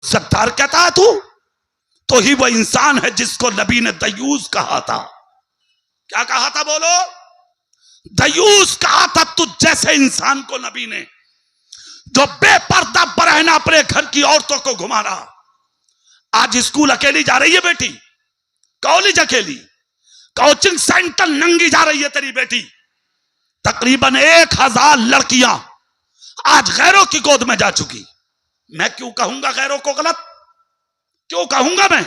ستار کہتا ہے تو ہی وہ انسان ہے جس کو نبی نے دیوس کہا تھا. کیا کہا تھا بولو؟ دیوس کہا تھا تجھ جیسے انسان کو نبی نے، جو بے پردہ برہنہ اپنے گھر کی عورتوں کو گھما رہا. آج اسکول اکیلی جا رہی ہے بیٹی، کالج اکیلی، کوچنگ سینٹر ننگی جا رہی ہے تیری بیٹی. تقریباً 1000 لڑکیاں آج غیروں کی گود میں جا چکی. میں کیوں کہوں گا غیروں کو غلط؟ کیوں کہوں گا میں؟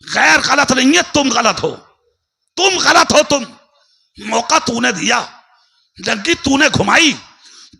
غیر غلط نہیں ہے، تم غلط ہو. تم غلط ہو. تم موقع تو نے دیا، لنگی تو نے گھمائی،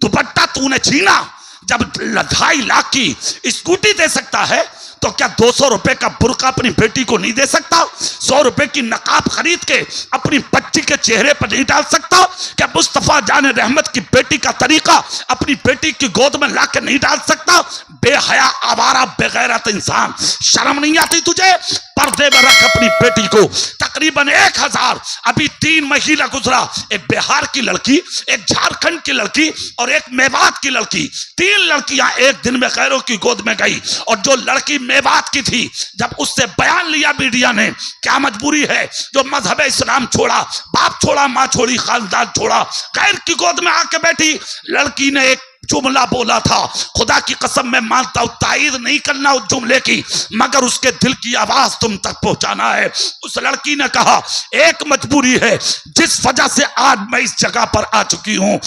دوپٹہ تو نے چھینا. جب 2.5 لاکھ کی اسکوٹی دے سکتا ہے تو کیا 200 روپے کا برقع اپنی بیٹی کو نہیں دے سکتا؟ 100 روپے کی نقاب خرید کے اپنی بچی کے چہرے پر نہیں ڈال سکتا؟ کیا مصطفیٰ جان رحمت کی بیٹی کا طریقہ اپنی بیٹی کی گود میں لا کے نہیں ڈال سکتا؟ بے حیا آوارہ بے غیرت انسان، شرم نہیں آتی تجھے؟ پردے میں رکھ اپنی بیٹی کو. تقریباً 1000 ابھی 3 مہینہ گزرا، ایک بہار کی لڑکی، ایک جھارکھنڈ کی لڑکی اور ایک میوات کی لڑکی. 3 لڑکیاں ایک دن میں غیروں کی گود میں گئی. اور جو لڑکی میوات کی تھی، جب اس سے بیان لیا میڈیا نے، کیا مجبوری ہے جو مذہب اسلام چھوڑا، باپ چھوڑا، ماں چھوڑی، خاندان چھوڑا، غیر کی گود میں آ کے بیٹھی. لڑکی نے ایک جملہ بولا تھا، خدا کی قسم میں مانتا ہوں تائید نہیں کرنا اس جملے کی، مگر اس کے دل کی آواز تم تک پہنچانا ہے. اس لڑکی نے کہا ایک مجبوری ہے جس وجہ سے آج میں اس جگہ پر آ چکی ہوں.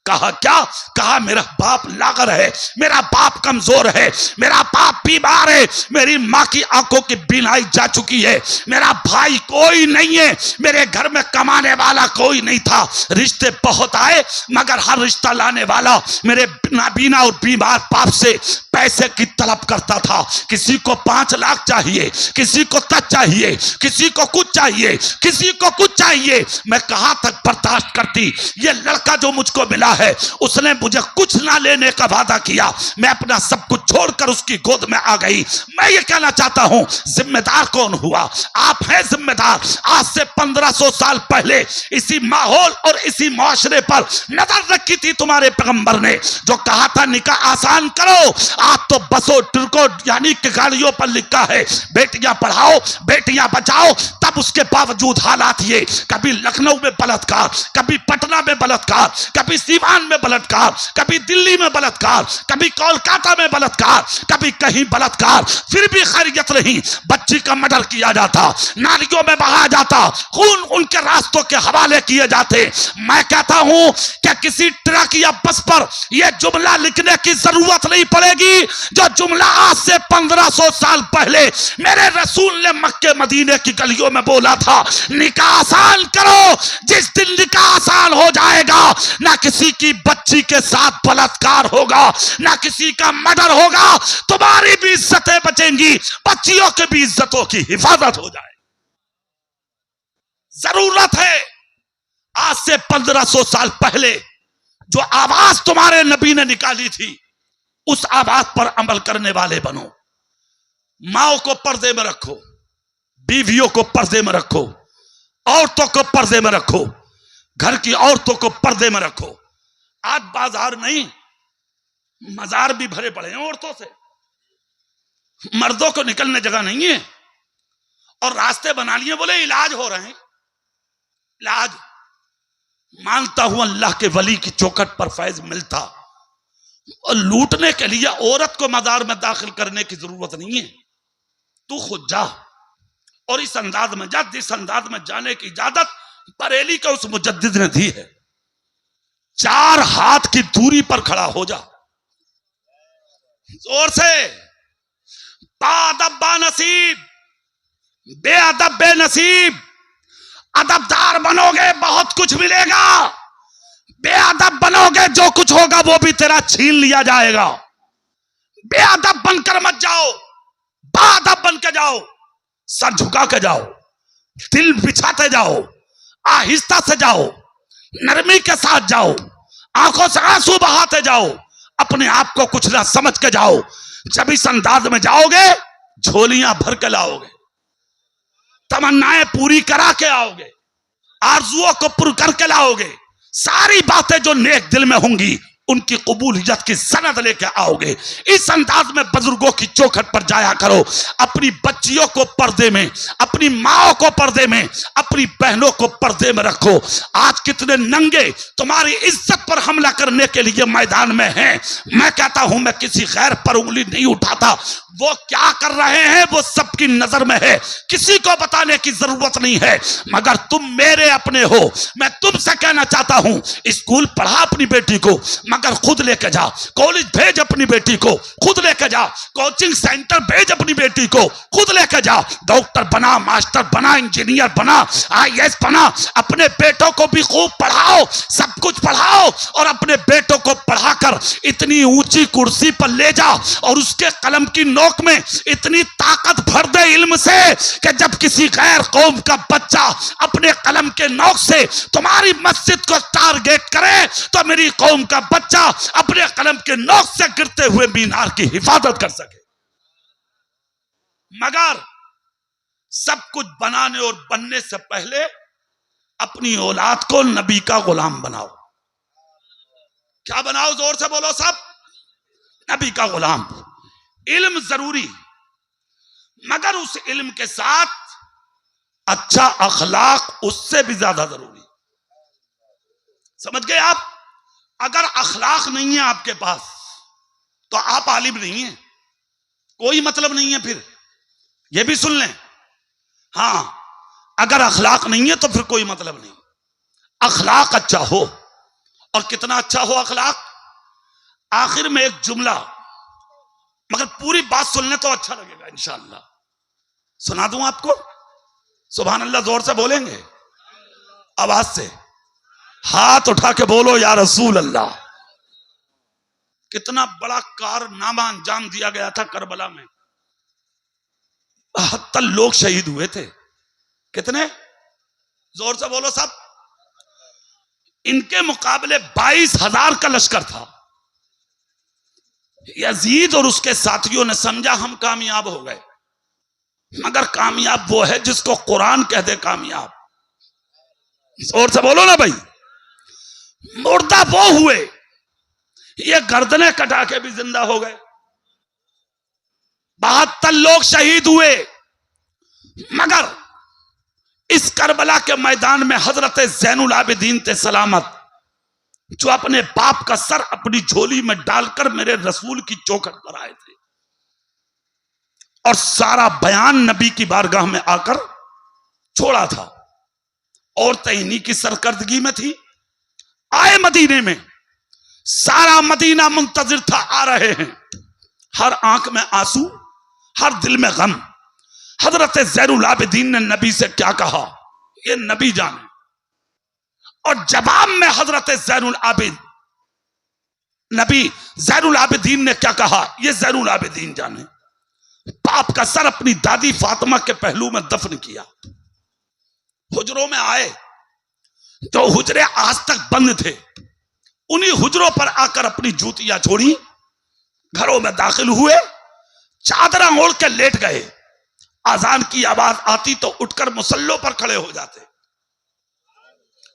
کہا کیا؟ کہا میرا باپ لاغر ہے، میرا باپ کمزور ہے، میرا باپ بیمار ہے، میری ماں کی آنکھوں کی بینائی جا چکی ہے، میرا بھائی کوئی نہیں ہے، میرے گھر میں کمانے والا کوئی نہیں تھا. رشتے بہت آئے مگر ہر رشتہ لانے والا میرے نابینا اور بیمار باپ سے پیسے کی طلب کرتا تھا. کسی کو 5 لاکھ چاہیے، کسی کو تک چاہیے، کسی کو کچھ چاہیے، کسی کو کچھ چاہیے. میں کہاں تک برداشت کرتی؟ یہ لڑکا جو مجھ کو ملا ہے اس نے مجھے کچھ نہ لینے کا وعدہ کیا، میں اپنا سب کچھ چھوڑ کر اس کی گود میں آ گئی. میں یہ کہنا چاہتا ہوں ذمہ دار کون ہوا؟ آپ ہیں ذمہ دار. آج سے 1500 سال پہلے اسی ماحول اور اسی معاشرے پر نظر رکھی تھی تمہارے پیغمبر نے، جو کہا تھا نکاح آسان کرو. آج تو بسوں ٹرکوں یعنی کہ گاڑیوں پر لکھا ہے بیٹیاں پڑھاؤ بیٹیاں بچاؤ. تب اس کے باوجود حالات یہ، کبھی لکھنؤ میں بلاత్కాر، کبھی پٹنہ میں بلاత్కాر، کبھی سیوان میں بلاత్కాر، کبھی دلی میں بلاత్కాر، کبھی کولکاتہ میں بلاత్కాر، کبھی کہیں بلاత్కాر. پھر بھی خیریت نہیں. بچی کا مرڈر کیا جاتا، نالیوں میں بہایا جاتا، خون ان کے راستوں کے حوالے کیے جاتے. میں کہتا ہوں کہ کسی ٹرک یا بس پر یہ جملہ لکھنے کی ضرورت نہیں پڑے گی جو جملہ آج سے 1500 سال پہلے میرے رسول نے مکے مدینے کی گلیوں میں بولا تھا، نکاح آسان کرو. جس دن نکاح آسان ہو جائے گا، نہ کسی کی بچی کے ساتھ بلاత్కాر ہوگا، نہ کسی کا مرڈر ہوگا. تمہاری بھی عزتیں بچیں گی، بچیوں کے بھی عزتوں کی حفاظت ہو جائے. ضرورت ہے آج سے 1500 سال پہلے جو آواز تمہارے نبی نے نکالی تھی اس آواز پر عمل کرنے والے بنو. ماؤں کو پردے میں رکھو، بیویوں کو پردے میں رکھو، عورتوں کو پردے میں رکھو، گھر کی عورتوں کو پردے میں رکھو. آج بازار نہیں، مزار بھی بھرے پڑے ہیں عورتوں سے. مردوں کو نکلنے جگہ نہیں ہے اور راستے بنا لیے، بولے علاج ہو رہے ہیں. علاج مانتا ہوں اللہ کے ولی کی چوکھٹ پر فیض ملتا، اور لوٹنے کے لیے عورت کو مزار میں داخل کرنے کی ضرورت نہیں ہے. تو خود جا اور اس انداز میں جا جس انداز میں جانے کی اجازت بریلی کا اس مجدد نے دی ہے. 4 ہاتھ کی دوری پر کھڑا ہو جا، زور سے. با ادب با نصیب، بے ادب بے نصیب. ادبدار بنو گے بہت کچھ ملے گا، بے ادب بنو گے جو کچھ ہوگا وہ بھی تیرا چھین لیا جائے گا. بے ادب بن کر مت جاؤ، با ادب بن کے جاؤ. سر جھکا کے جاؤ، دل بچھاتے جاؤ، آہستہ سے جاؤ، نرمی کے ساتھ جاؤ، آنکھوں سے آنسو بہاتے جاؤ، اپنے آپ کو کچھ نہ سمجھ کے جاؤ. جب اس انداز میں جاؤ گے جھولیاں بھر کے لاؤ گے، تمنائیں پوری کرا کے آؤ گے، آرزوؤں کو پر کر کے لاؤ گے. ساری باتیں جو نیک دل میں ہوں گی ان کی قبولیت کی سند لے کے آؤ گے. اس انداز میں بزرگوں کی چوکھٹ پر جایا کرو. اپنی بچیوں کو پردے میں، اپنی ماں کو پردے میں، اپنی بہنوں کو پردے میں رکھو. آج کتنے ننگے تمہاری عزت پر حملہ کرنے کے لیے میدان میں ہیں. میں کہتا ہوں میں کسی غیر پر انگلی نہیں اٹھاتا. وہ کیا کر رہے ہیں وہ سب کی نظر میں ہے، کسی کو بتانے کی ضرورت نہیں ہے. مگر تم میرے اپنے ہو. میں تم سے کہنا چاہتا ہوں اسکول پڑھا اپنی بیٹی کو مگر خود لے کے جا. کالج بھیج اپنی بیٹی کو خود لے کے جا. کوچنگ سینٹر بھیج اپنی بیٹی کو خود لے کے جا. ڈاکٹر بنا، ماسٹر بنا، انجینئر بنا، IAS بنا. اپنے بیٹوں کو بھی خوب پڑھاؤ، سب کچھ پڑھاؤ، اور اپنے بیٹوں کو پڑھا کر اتنی اونچی کرسی پر لے جا اور اس کے قلم کی نوک میں اتنی طاقت بھر دے علم سے کہ جب کسی غیر قوم کا بچہ اپنے قلم کے نوک سے تمہاری مسجد کو ٹارگیٹ کرے تو میری قوم کا بچہ اپنے قلم کے نوک سے گرتے ہوئے مینار کی حفاظت کر سکے. مگر سب کچھ بنانے اور بننے سے پہلے اپنی اولاد کو نبی کا غلام بناؤ. کیا بناؤ؟ زور سے بولو سب. نبی کا غلام. علم ضروری مگر اس علم کے ساتھ اچھا اخلاق اس سے بھی زیادہ ضروری. سمجھ گئے آپ؟ اگر اخلاق نہیں ہے آپ کے پاس تو آپ عالم نہیں ہیں، کوئی مطلب نہیں ہے. پھر یہ بھی سن لیں، ہاں اگر اخلاق نہیں ہے تو پھر کوئی مطلب نہیں. اخلاق اچھا ہو، اور کتنا اچھا ہو اخلاق. آخر میں ایک جملہ، مگر پوری بات سننے تو اچھا لگے گا انشاءاللہ. سنا دوں آپ کو؟ سبحان اللہ زور سے بولیں گے؟ آواز سے ہاتھ اٹھا کے بولو یا رسول اللہ. کتنا بڑا کارنامہ انجام دیا گیا تھا کربلا میں. 72 لوگ شہید ہوئے تھے. کتنے؟ زور سے بولو سب. ان کے مقابلے 22,000 کا لشکر تھا. یزید اور اس کے ساتھیوں نے سمجھا ہم کامیاب ہو گئے. مگر کامیاب وہ ہے جس کو قرآن کہہ دے کامیاب. زور سے بولو نا بھائی. مردہ وہ ہوئے، یہ گردنیں کٹا کے بھی زندہ ہو گئے. 72 لوگ شہید ہوئے. مگر اس کربلا کے میدان میں حضرت زین العابدین تھے سلامت، جو اپنے باپ کا سر اپنی جھولی میں ڈال کر میرے رسول کی چوکھٹ پر آئے تھے، اور سارا بیان نبی کی بارگاہ میں آ کر چھوڑا تھا. عورتیں انہی کی سرکردگی میں تھی. آئے مدینے میں، سارا مدینہ منتظر تھا آ رہے ہیں. ہر آنکھ میں آنسو، ہر دل میں غم. حضرت زین العابدین نے نبی سے کیا کہا یہ نبی جانے. اور جواب میں حضرت نبی زین العابدین نے کیا کہا یہ زین العابدین جانے. باپ کا سر اپنی دادی فاطمہ کے پہلو میں دفن کیا. حجروں میں آئے، جو حجرے آج تک بند تھے انہی حجروں پر آ کر اپنی جوتیاں چھوڑی. گھروں میں داخل ہوئے، چادریں اوڑھ کے لیٹ گئے. اذان کی آواز آتی تو اٹھ کر مصلوں پر کھڑے ہو جاتے.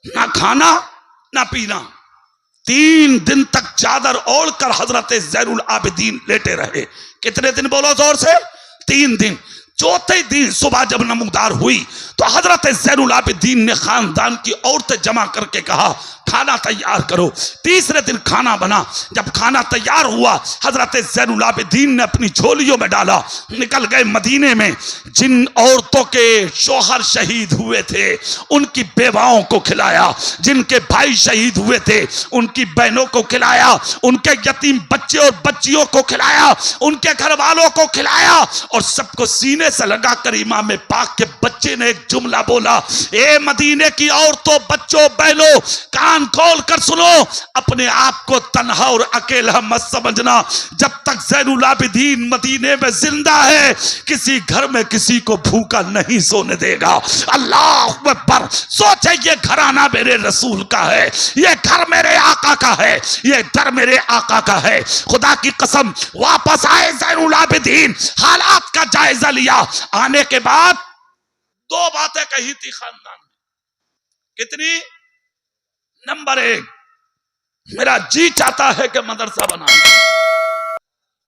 نہ کھانا نہ پینا. 3 دن تک چادر اوڑھ کر حضرت زین العابدین لیٹے رہے. کتنے دن بولو زور سے؟ 3 دن. چوتھے دن صبح جب نمودار ہوئی تو حضرت زین العابدین نے خاندان کی عورتیں جمع کر کے کہا کھانا تیار کرو. تیسرے دن کھانا بنا. جب کھانا تیار ہوا حضرت زین العابدین نے اپنی جھولیوں میں ڈالا، نکل گئے مدینے میں. جن عورتوں کے شوہر شہید ہوئے تھے ان کی بیواؤں کو کھلایا، جن کے بھائی شہید ہوئے تھے ان کی بہنوں کو کھلایا، ان کے یتیم بچے اور بچیوں کو کھلایا، ان کے گھر والوں کو کھلایا. اور سب کو سینے سے لگا کر امام پاک کے بچے نے ایک جملہ بولا، اے مدینے کی عورتوں، بچوں، بہنوں، کان کھول کر سنو، اپنے آپ کو تنہا اور اکیلا مت سمجھنا. جب تک زین العابدین مدینے میں زندہ ہے کسی گھر میں کسی کو بھوکا نہیں سونے دے گا. اللہ اکبر. سوچے یہ گھرانہ میرے رسول کا ہے، یہ گھر میرے آقا کا ہے، یہ در میرے آقا کا ہے. خدا کی قسم واپس آئے زین العابدین، حالات کا جائزہ لیا. آنے کے بعد 2 باتیں کہی تھی خاندان میں. کتنی؟ نمبر 1، میرا جی چاہتا ہے کہ مدرسہ بنائیں،